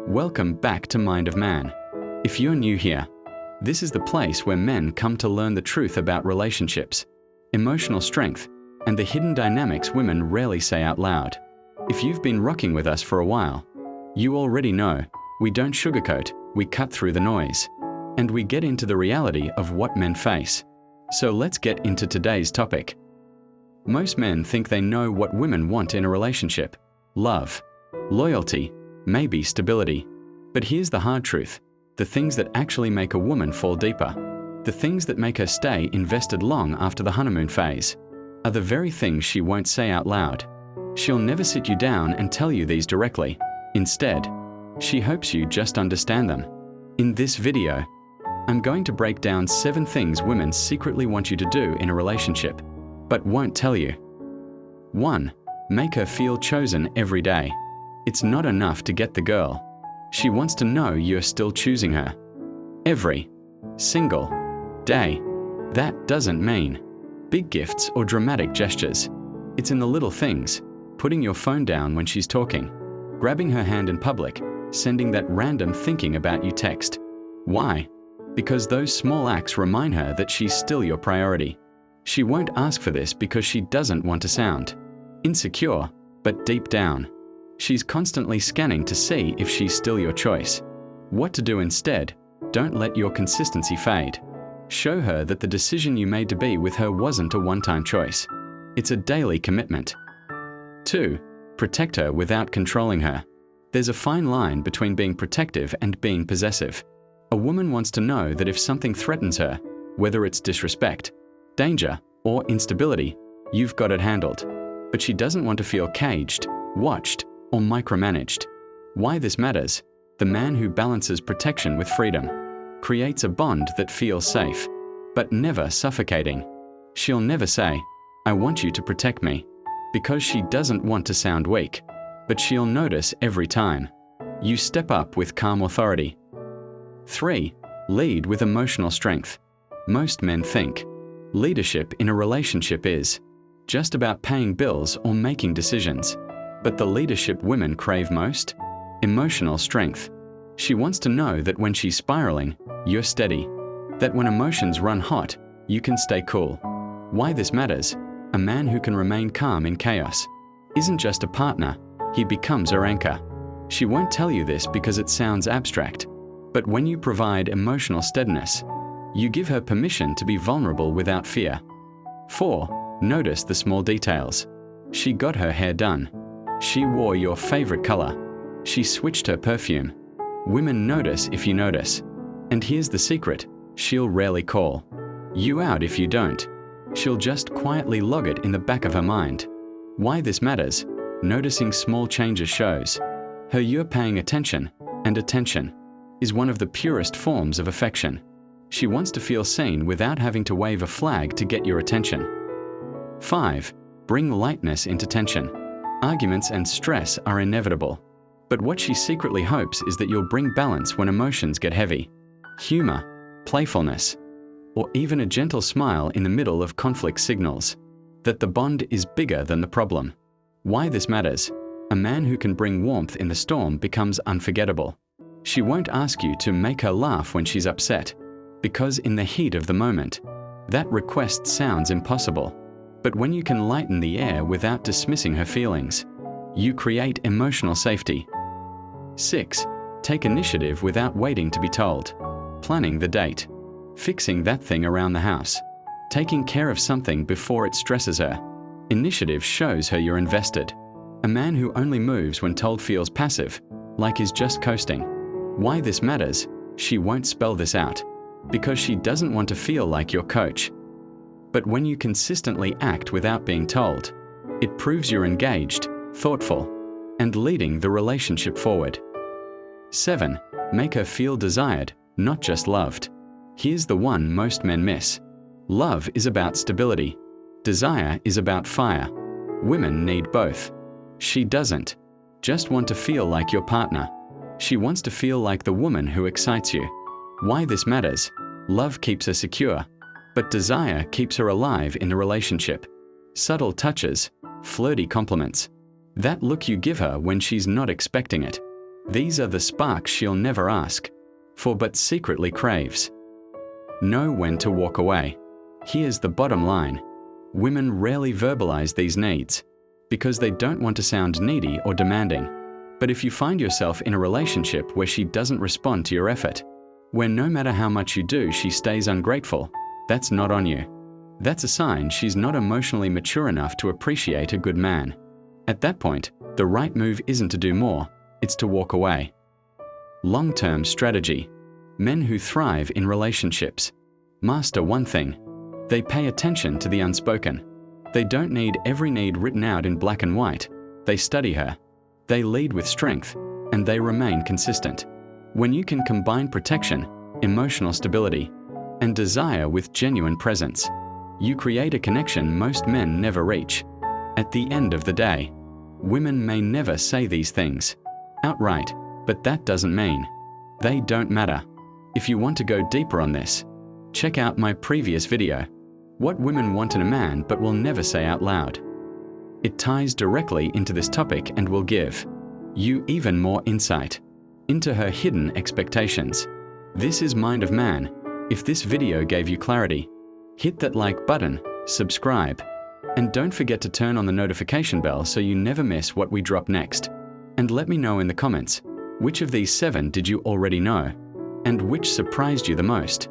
Welcome back to Mind of Man. If you're new here, this is the place where men come to learn the truth about relationships, emotional strength, and the hidden dynamics women rarely say out loud. If you've been rocking with us for a while, you already know we don't sugarcoat, we cut through the noise, and we get into the reality of what men face. So let's get into today's topic. Most men think they know what women want in a relationship: love, loyalty, maybe stability. But here's the hard truth: the things that actually make a woman fall deeper, the things that make her stay invested long after the honeymoon phase, are the very things she won't say out loud. She'll never sit you down and tell you these directly. Instead, she hopes you just understand them. In this video, I'm going to break down 7 things women secretly want you to do in a relationship, but won't tell you. 1. Make her feel chosen every day. It's not enough to get the girl. She wants to know you're still choosing her. Every single day. That doesn't mean big gifts or dramatic gestures. It's in the little things: putting your phone down when she's talking, grabbing her hand in public, sending that random thinking about you text. Why? Because those small acts remind her that she's still your priority. She won't ask for this because she doesn't want to sound insecure, but deep down, she's constantly scanning to see if she's still your choice. What to do instead? Don't let your consistency fade. Show her that the decision you made to be with her wasn't a one-time choice. It's a daily commitment. 2. Protect her without controlling her. There's a fine line between being protective and being possessive. A woman wants to know that if something threatens her, whether it's disrespect, danger, or instability, you've got it handled. But she doesn't want to feel caged, watched, or micromanaged. Why this matters: the man who balances protection with freedom creates a bond that feels safe, but never suffocating. She'll never say, "I want you to protect me," because she doesn't want to sound weak, but she'll notice every time you step up with calm authority. 3. Lead with emotional strength. Most men think leadership in a relationship is just about paying bills or making decisions. But the leadership women crave most? Emotional strength. She wants to know that when she's spiraling, you're steady. That when emotions run hot, you can stay cool. Why this matters: a man who can remain calm in chaos isn't just a partner, he becomes her anchor. She won't tell you this because it sounds abstract. But when you provide emotional steadiness, you give her permission to be vulnerable without fear. 4. Notice the small details. She got her hair done. She wore your favorite color. She switched her perfume. Women notice if you notice. And here's the secret: she'll rarely call you out if you don't. She'll just quietly log it in the back of her mind. Why this matters: noticing small changes shows her you're paying attention, and attention is one of the purest forms of affection. She wants to feel seen without having to wave a flag to get your attention. 5. Bring lightness into tension. Arguments and stress are inevitable, but what she secretly hopes is that you'll bring balance when emotions get heavy. Humor, playfulness, or even a gentle smile in the middle of conflict signals that the bond is bigger than the problem. Why this matters: a man who can bring warmth in the storm becomes unforgettable. She won't ask you to make her laugh when she's upset, because in the heat of the moment, that request sounds impossible. But when you can lighten the air without dismissing her feelings, you create emotional safety. 6. Take initiative without waiting to be told. Planning the date, fixing that thing around the house, taking care of something before it stresses her. Initiative shows her you're invested. A man who only moves when told feels passive, like he's just coasting. Why this matters: she won't spell this out, because she doesn't want to feel like your coach. But when you consistently act without being told, it proves you're engaged, thoughtful, and leading the relationship forward. 7. Make her feel desired, not just loved. Here's the one most men miss: love is about stability. Desire is about fire. Women need both. She doesn't just want to feel like your partner. She wants to feel like the woman who excites you. Why this matters: love keeps her secure, but desire keeps her alive in the relationship. Subtle touches, flirty compliments, that look you give her when she's not expecting it, These are the sparks she'll never ask for but secretly craves. Know when to walk away. Here's the bottom line. Women rarely verbalize these needs because they don't want to sound needy or demanding. But if you find yourself in a relationship where she doesn't respond to your effort, where no matter how much you do, she stays ungrateful, that's not on you. That's a sign she's not emotionally mature enough to appreciate a good man. At that point, the right move isn't to do more, it's to walk away. Long-term strategy. Men who thrive in relationships master one thing. They pay attention to the unspoken. They don't need every need written out in black and white. They study her. They lead with strength, and they remain consistent. When you can combine protection, emotional stability, and desire with genuine presence, you create a connection most men never reach. At the end of the day, women may never say these things outright, but that doesn't mean they don't matter. If you want to go deeper on this, check out my previous video, What Women Want in a Man But Will Never Say Out Loud. It ties directly into this topic and will give you even more insight into her hidden expectations. This is Mind of Man. If this video gave you clarity, hit that like button, subscribe, and don't forget to turn on the notification bell so you never miss what we drop next. And let me know in the comments, which of these 7 did you already know? And which surprised you the most?